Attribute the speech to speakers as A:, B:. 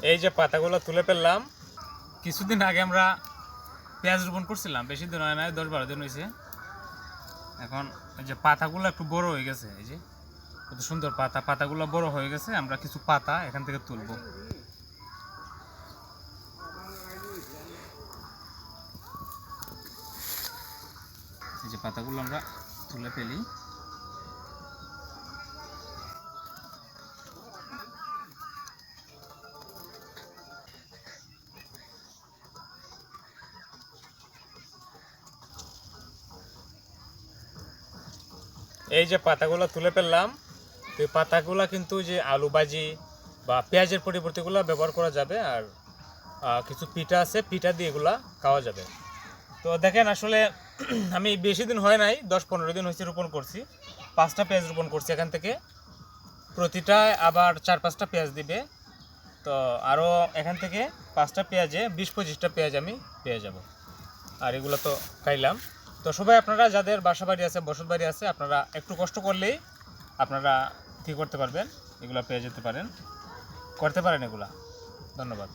A: এই যে পাতাগুলো তুলে ফেললাম। কিছুদিন আগে আমরা পেঁয়াজ রোপণ করছিলাম, বেশি দিন হয় না, 10-12 দিন হয়েছে। এখন এই যে পাতাগুলো একটু বড় হয়ে গেছে, এই যে কত সুন্দর পাতাগুলো বড় হয়ে গেছে। আমরা কিছু পাতা এখান থেকে তুলব। এই যে পাতাগুলো আমরা তুলে ফেলি। এই যে পাতাগুলো তুলে ফেললাম। তো এই পাতাগুলো কিন্তু যে আলু ভাজি বা পেঁয়াজের পরিবর্তেগুলো ব্যবহার করা যাবে। আর কিছু পিঠা আছে, পিঠা দিয়ে এগুলা খাওয়া যাবে। তো দেখেন আসলে আমি বেশি দিন হয় নাই, 10-15 দিন হয়েছে রোপণ করছি। 5টা পেঁয়াজ রোপণ করছি এখান থেকে। প্রতিটায় আবার 4-5টা পেঁয়াজ দিবে। তো আরও এখান থেকে 5টা পেঁয়াজে 20-25টা পেঁয়াজ আমি পেয়ে যাব। আর এগুলো তো খাইলাম। তো সবাই আপনারা যাদের বাসা বাড়ি আছে, বসত বাড়ি আছে, আপনারা একটু কষ্ট করলেই আপনারা কী করতে পারবেন, এগুলো পেয়ে যেতে পারেন, করতে পারেন এগুলা। ধন্যবাদ।